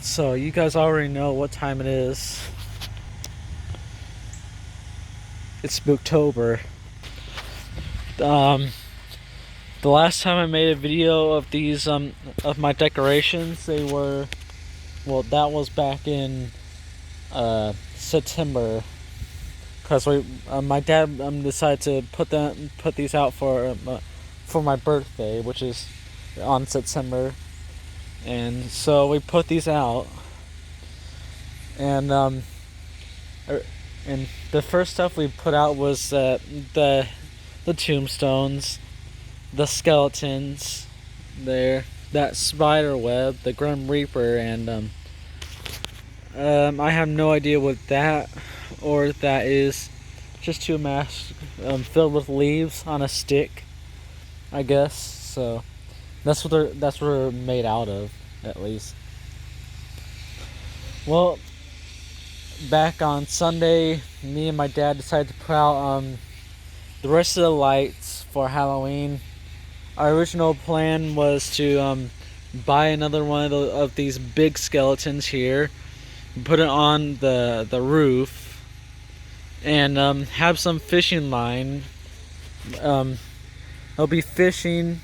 So you guys already know what time it is. It's Spooktober. Um, the last time I made a video of these of my decorations, that was back in September, because my dad decided to put these out for my birthday, which is on September, and so we put these out, and er, and the first stuff we put out was the tombstones, the skeletons, there, that spider web, the Grim Reaper, and I have no idea what that or that is. Just two masks filled with leaves on a stick, I guess. So that's what they're made out of, at least. Well, back on Sunday, me and my dad decided to put out the rest of the lights for Halloween. Our original plan was to buy another one of these big skeletons here, put it on the roof, and have some fishing line. I'll be fishing,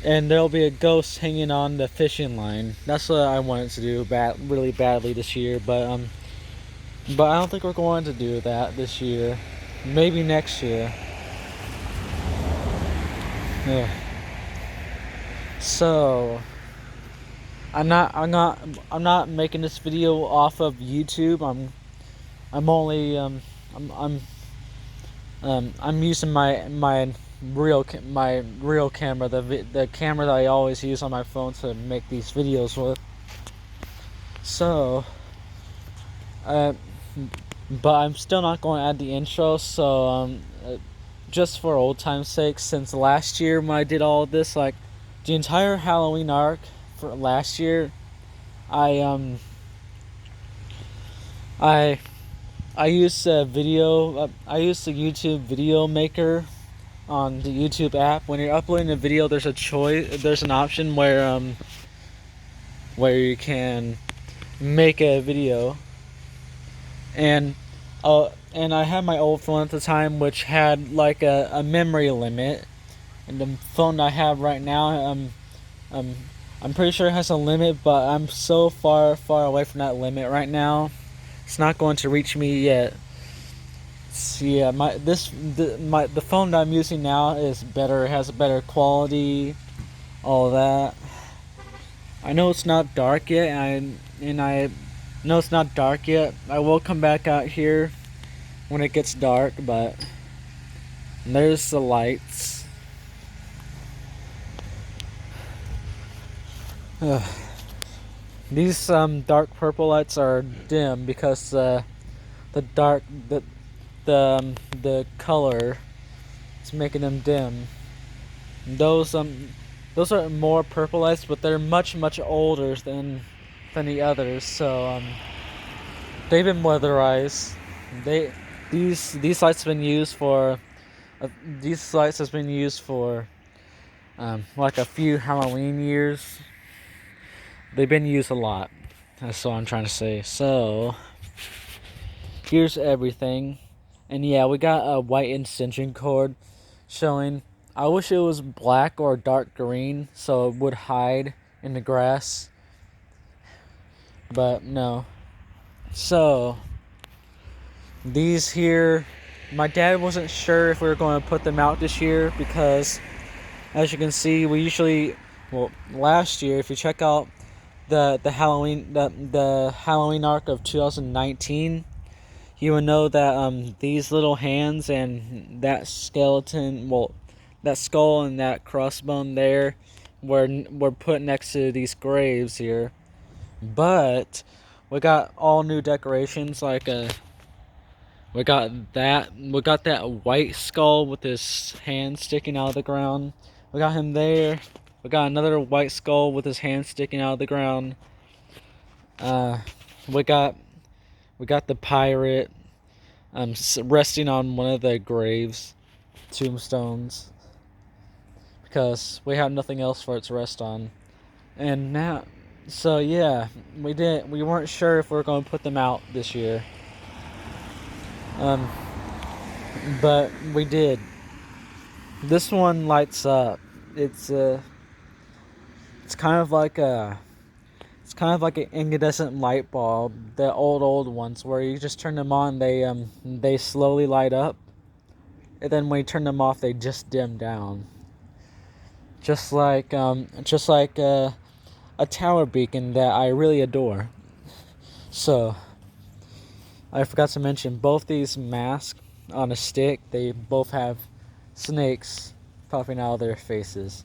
and there'll be a ghost hanging on the fishing line. That's what I wanted to do really badly this year, but I don't think we're going to do that this year. Maybe next year. Yeah. So I'm not making this video off of YouTube. I'm only I'm using my real camera, the camera that I always use on my phone to make these videos with. So but I'm still not going to add the intro. So just for old time's sake, since last year when I did all of this, like the entire Halloween arc for last year, I I I used a video. I used the YouTube video maker on the YouTube app. When you're uploading a video, there's a choice. There's an option where you can make a video, and I had my old phone at the time, which had like a memory limit, and the phone I have right now, um, I'm pretty sure it has a limit, but I'm so far away from that limit right now. It's not going to reach me yet. So yeah, the phone that I'm using now is better. It has a better quality, all of that. I know it's not dark yet, and I know it's not dark yet. I will come back out here when it gets dark, but there's the lights. These dark purple lights are dim because the dark the color is making them dim. Those are more purple lights, but they're much older than the others. So they've been weatherized. These lights have been used for these lights has been used for like a few Halloween years. They've been used a lot. That's what I'm trying to say. So here's everything. And yeah, we got a white extension cord showing. I wish it was black or dark green so it would hide in the grass. But no. So these here, my dad wasn't sure if we were going to put them out this year because, as you can see, last year, if you check out the Halloween arc of 2019, you would know that these little hands and that skeleton, that skull and that crossbone there were put next to these graves here. But we got all new decorations, like we got that white skull with his hand sticking out of the ground. We got him there. We got another white skull with his hand sticking out of the ground. We got the pirate resting on one of the graves, tombstones, because we have nothing else for it to rest on. And So yeah, we weren't sure if we were going to put them out this year. Um, but we did. This one lights up. It's it's kind of like a it's kind of like an incandescent light bulb, the old ones where you just turn them on, they slowly light up, and then when you turn them off, they just dim down. Just like a tower beacon that I really adore. So I forgot to mention both these masks on a stick. They both have snakes popping out of their faces.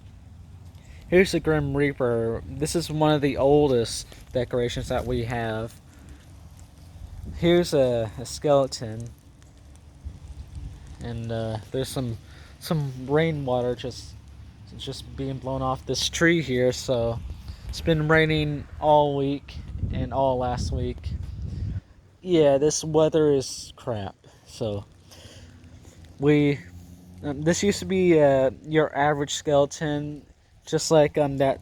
Here's the Grim Reaper. This is one of the oldest decorations that we have. Here's a skeleton, and there's some rainwater just being blown off this tree here. So it's been raining all week and all last week. Yeah, this weather is crap. So we this used to be your average skeleton, just like that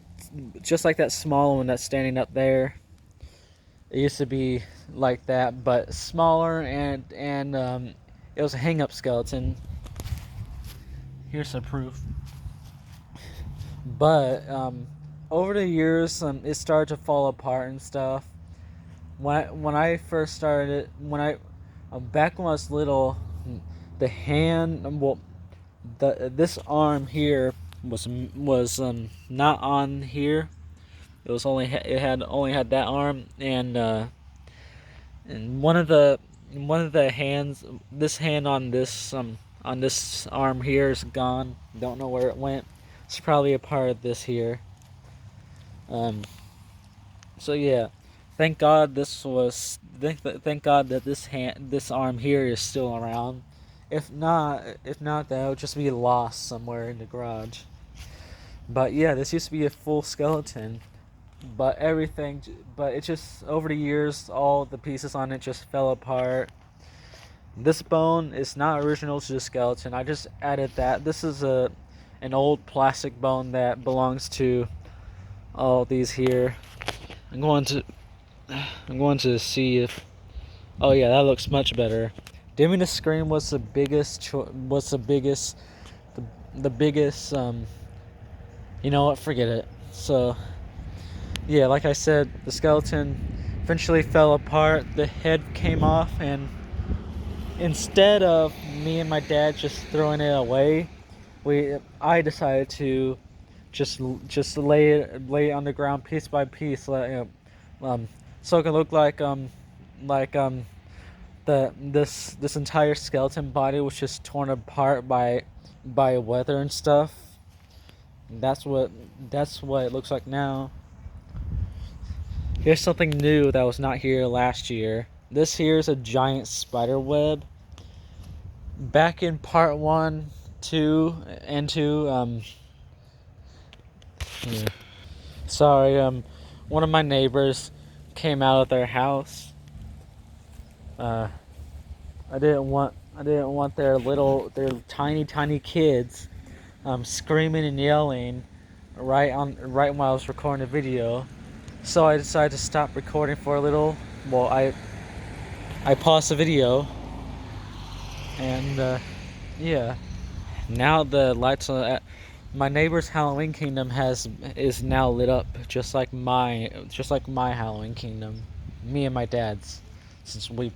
small one that's standing up there. It used to be like that, but smaller, and it was a hang-up skeleton. Here's some proof. But over the years, it started to fall apart and stuff. When I first started, back when I was little, the hand, well, this arm here was not on here. It had only had that arm, and one of the hands, this hand on this arm here is gone. Don't know where it went. It's probably a part of this here. So yeah, thank God thank God that this arm here is still around. If not, that would just be lost somewhere in the garage. But yeah, this used to be a full skeleton, but it just over the years, all the pieces on it just fell apart. This bone is not original to the skeleton. I just added that. This is an old plastic bone that belongs to all these here. I'm going to see if. Oh yeah, that looks much better. Dimming the screen was the biggest. The biggest. You know what? Forget it. So yeah, like I said, the skeleton eventually fell apart. The head came off, and instead of me and my dad just throwing it away, I decided to just lay it on the ground piece by piece, so it can look like this entire skeleton body was just torn apart by weather and stuff. That's what it looks like now. Here's something new that was not here last year. This here is a giant spider web. Back in part 1, 2, and 2, yeah. Sorry, one of my neighbors came out of their house. I didn't want their tiny kids screaming and yelling right while I was recording the video. So I decided to stop recording for a little. Well, I paused the video, and yeah. Now the lights at my neighbor's Halloween Kingdom is now lit up just like my Halloween Kingdom. Me and my dad's, since we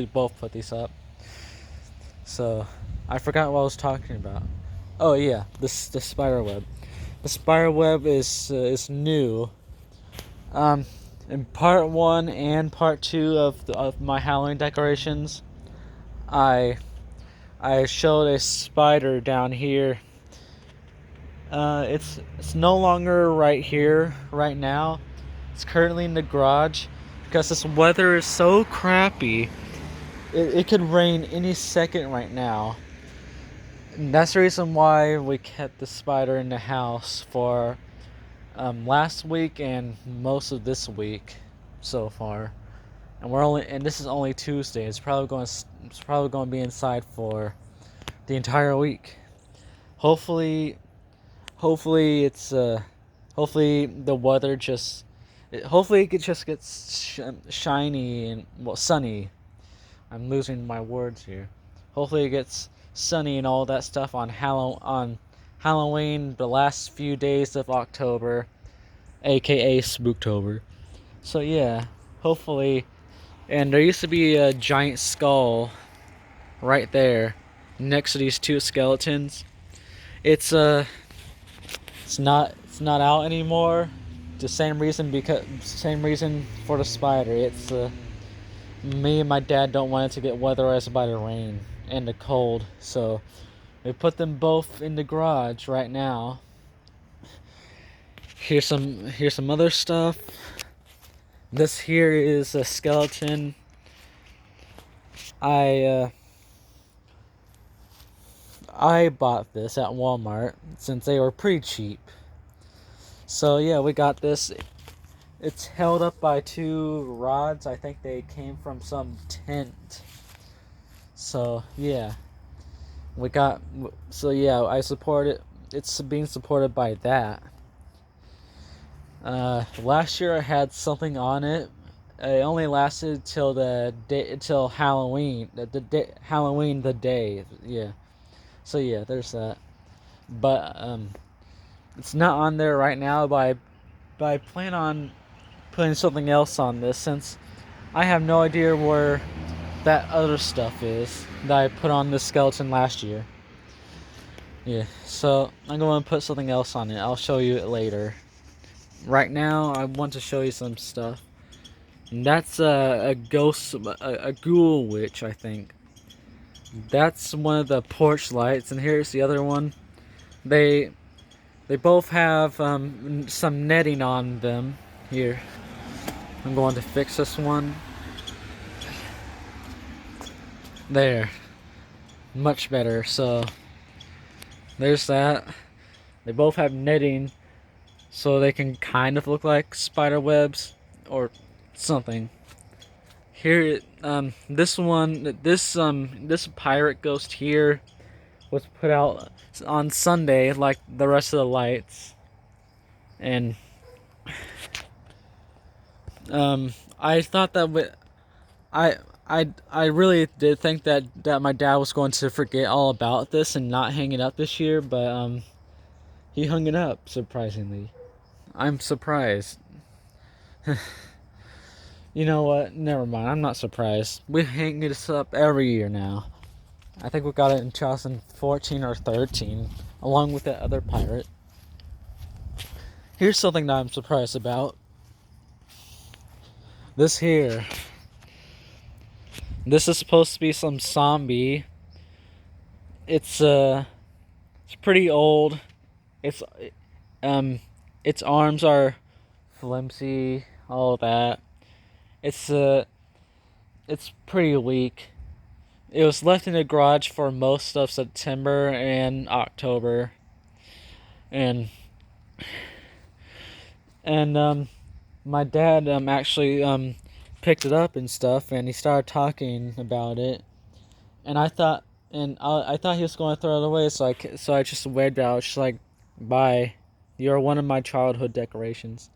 both put these up. So I forgot what I was talking about. Oh yeah, the spider web. The spider web is new. In part 1 and part 2 of my Halloween decorations, I showed a spider down here. It's no longer right here right now. It's currently in the garage because this weather is so crappy. It could rain any second right now. And that's the reason why we kept the spider in the house for last week and most of this week so far. And this is only Tuesday. It's probably going to be inside for the entire week. Hopefully the weather just Hopefully it just gets shiny and, well, sunny. I'm losing my words here. Hopefully it gets sunny and all that stuff on Halloween, the last few days of October, aka Spooktober. So yeah, hopefully. And there used to be a giant skull right there next to these two skeletons. It's not out anymore. The same reason for the spider. It's me and my dad don't want it to get weatherized by the rain and the cold, so we put them both in the garage right now. Here's some other stuff. This here is a skeleton. I bought this at Walmart since they were pretty cheap. So yeah, we got this. It's held up by two rods. I think they came from some tent. So yeah, I support it. It's being supported by that. Last year I had something on it. It only lasted till Halloween. Halloween the day. Yeah. So yeah, there's that. But it's not on there right now. But I plan on putting something else on this since I have no idea where that other stuff is that I put on this skeleton last year. Yeah, so I'm going to put something else on it. I'll show you it later. Right now, I want to show you some stuff. And that's a ghost, a ghoul witch, I think. That's one of the porch lights, and here's the other one. They both have some netting on them. Here, I'm going to fix this one. There, much better. So there's that. They both have netting, so they can kind of look like spider webs or something. Here, this pirate ghost here was put out on Sunday, like the rest of the lights, and I thought that I really did think that my dad was going to forget all about this and not hang it up this year, but he hung it up, surprisingly. I'm surprised. You know what? Never mind. I'm not surprised. We hang this up every year now. I think we got it in 2014 or 13, along with that other pirate. Here's something that I'm surprised about. This here. This is supposed to be some zombie. It's pretty old. Its arms are flimsy, all of that. It's pretty weak. It was left in the garage for most of September and October, and my dad actually picked it up and stuff, and he started talking about it, and I thought he was going to throw it away, so I just waved out, just like, bye, you're one of my childhood decorations.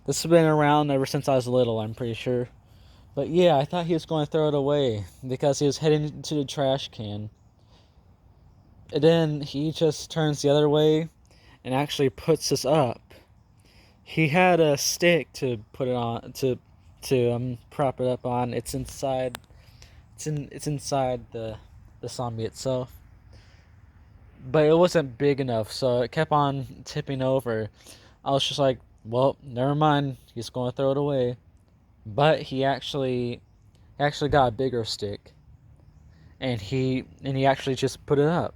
This has been around ever since I was little, I'm pretty sure. But yeah, I thought he was going to throw it away because he was heading to the trash can. And then he just turns the other way and actually puts this up. He had a stick to put it on, to prop it up on. It's inside the zombie itself. But it wasn't big enough, so it kept on tipping over. I was just like, well, never mind. He's going to throw it away. But he actually got a bigger stick, and he actually just put it up.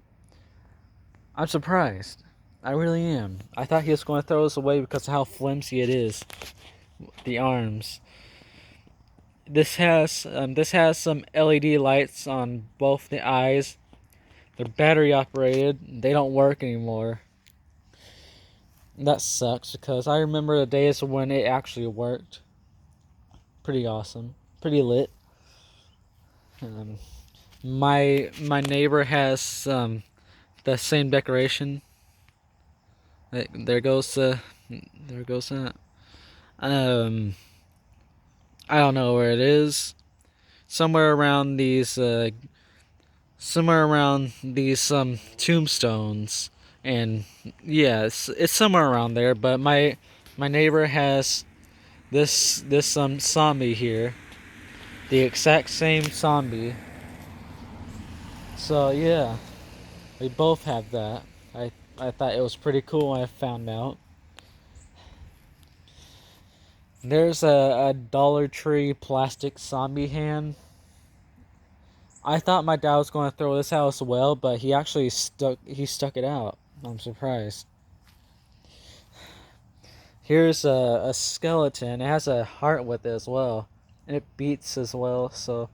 I'm surprised. I really am. I thought he was going to throw this away because of how flimsy it is. The arms. This has some LED lights on both the eyes. They're battery operated. They don't work anymore. That sucks because I remember the days when it actually worked. Pretty awesome. Pretty lit. My neighbor has the same decoration. There goes that. Um, I don't know where it is. Somewhere around these tombstones, and yeah, it's somewhere around there. But my neighbor has this zombie here, the exact same zombie. So yeah, we both have that. I thought it was pretty cool when I found out. There's a Dollar Tree plastic zombie hand. I thought my dad was going to throw this out as well, but he actually stuck it out. I'm surprised. Here's a skeleton. It has a heart with it as well, and it beats as well. So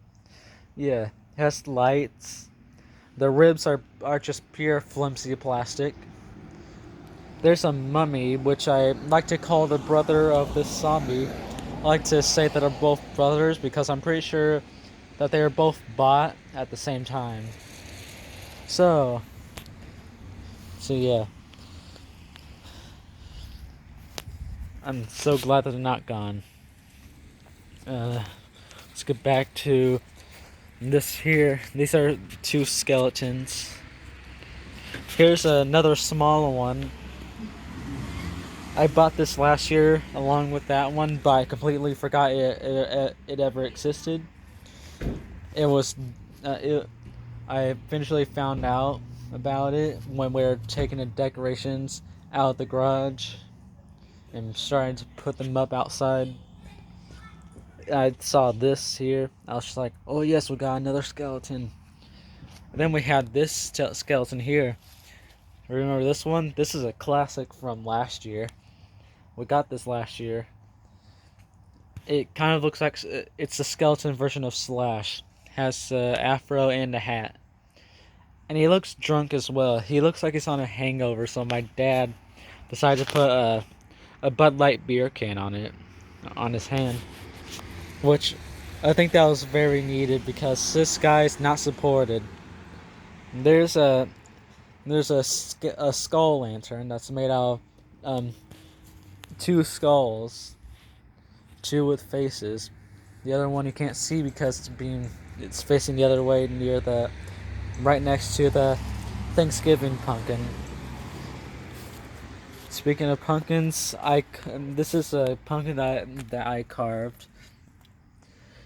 yeah, it has lights. The ribs are just pure flimsy plastic. There's a mummy, which I like to call the brother of this zombie. I like to say that they're both brothers because I'm pretty sure that they are both bought at the same time. So yeah. I'm so glad that they're not gone. Let's get back to this here. These are two skeletons. Here's another smaller one. I bought this last year along with that one, but I completely forgot it ever existed. It was, I eventually found out about it when we were taking the decorations out of the garage and starting to put them up outside. I saw this here. I was just like, oh yes, we got another skeleton. And then we had this skeleton here. Remember this one? This is a classic from last year. We got this last year. It kind of looks like it's a skeleton version of Slash. Has afro and a hat. And he looks drunk as well. He looks like he's on a hangover, so my dad decided to put a Bud Light beer can on his hand. Which I think that was very needed because this guy's not supported. There's a skull lantern that's made out of two skulls, two with faces. The other one you can't see because it's facing the other way right next to the Thanksgiving pumpkin. Speaking of pumpkins, this is a pumpkin that I carved.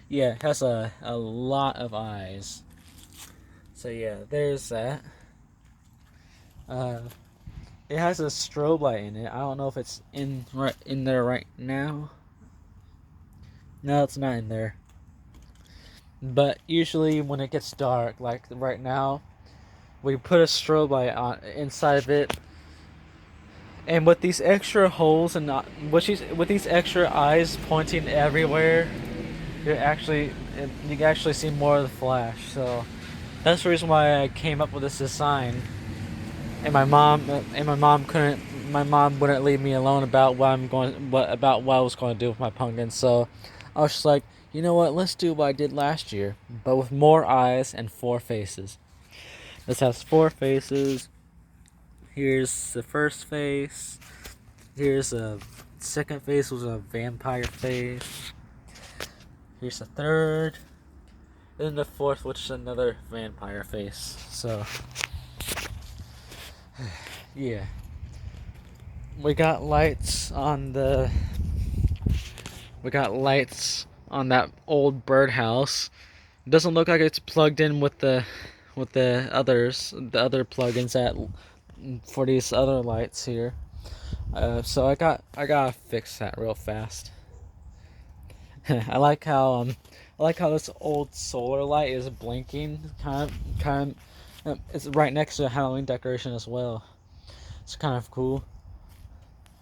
Yeah, it has a lot of eyes. So yeah, there's that. It has a strobe light in it. I don't know if it's in there right now. No, it's not in there. But usually when it gets dark, like right now, we put a strobe light on inside of it. And with these extra holes and with these extra eyes pointing everywhere, you can actually see more of the flash. So that's the reason why I came up with this design. And my mom wouldn't leave me alone about what I was going to do with my pumpkin. So I was just like, you know what? Let's do what I did last year, but with more eyes and four faces. This has four faces. Here's the first face. Here's a second face, was a vampire face. Here's the third. And the fourth, which is another vampire face. So yeah. We got lights on that old birdhouse. It doesn't look like it's plugged in with the other plugins for these other lights here. So I gotta fix that real fast. I like how this old solar light is blinking. It's right next to a Halloween decoration as well. It's kind of cool.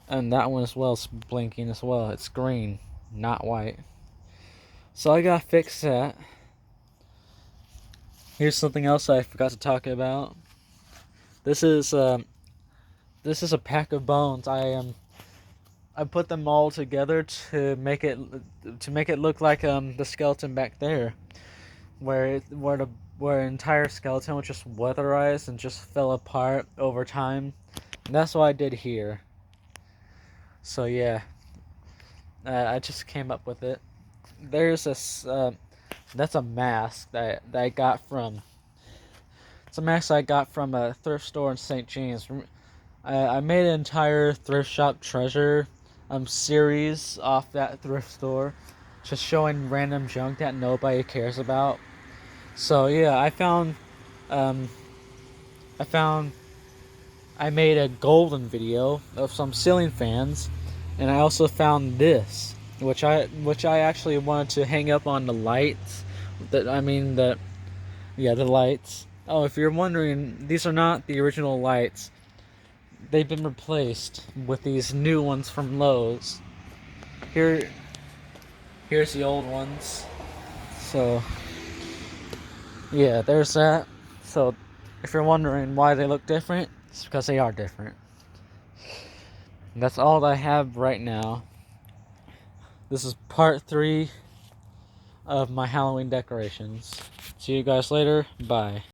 And that one as well is blinking as well. It's green, not white. So I gotta fix that. Here's something else I forgot to talk about. This is a pack of bones. I put them all together to make it look like the skeleton back there, where an entire skeleton was just weatherized and just fell apart over time. And that's what I did here. So yeah, I just came up with it. There's this. That's a mask that I got from. It's a mask I got from a thrift store in St. James. I made an entire thrift shop treasure series off that thrift store, just showing random junk that nobody cares about. So yeah, um, I found I made a golden video of some ceiling fans, and I also found this, which I actually wanted to hang up on the lights. The lights. Oh, if you're wondering, these are not the original lights. They've been replaced with these new ones from Lowe's. Here's the old ones. So yeah, there's that. So if you're wondering why they look different, it's because they are different. And that's all that I have right now. This is part 3 of my Halloween decorations. See you guys later. Bye.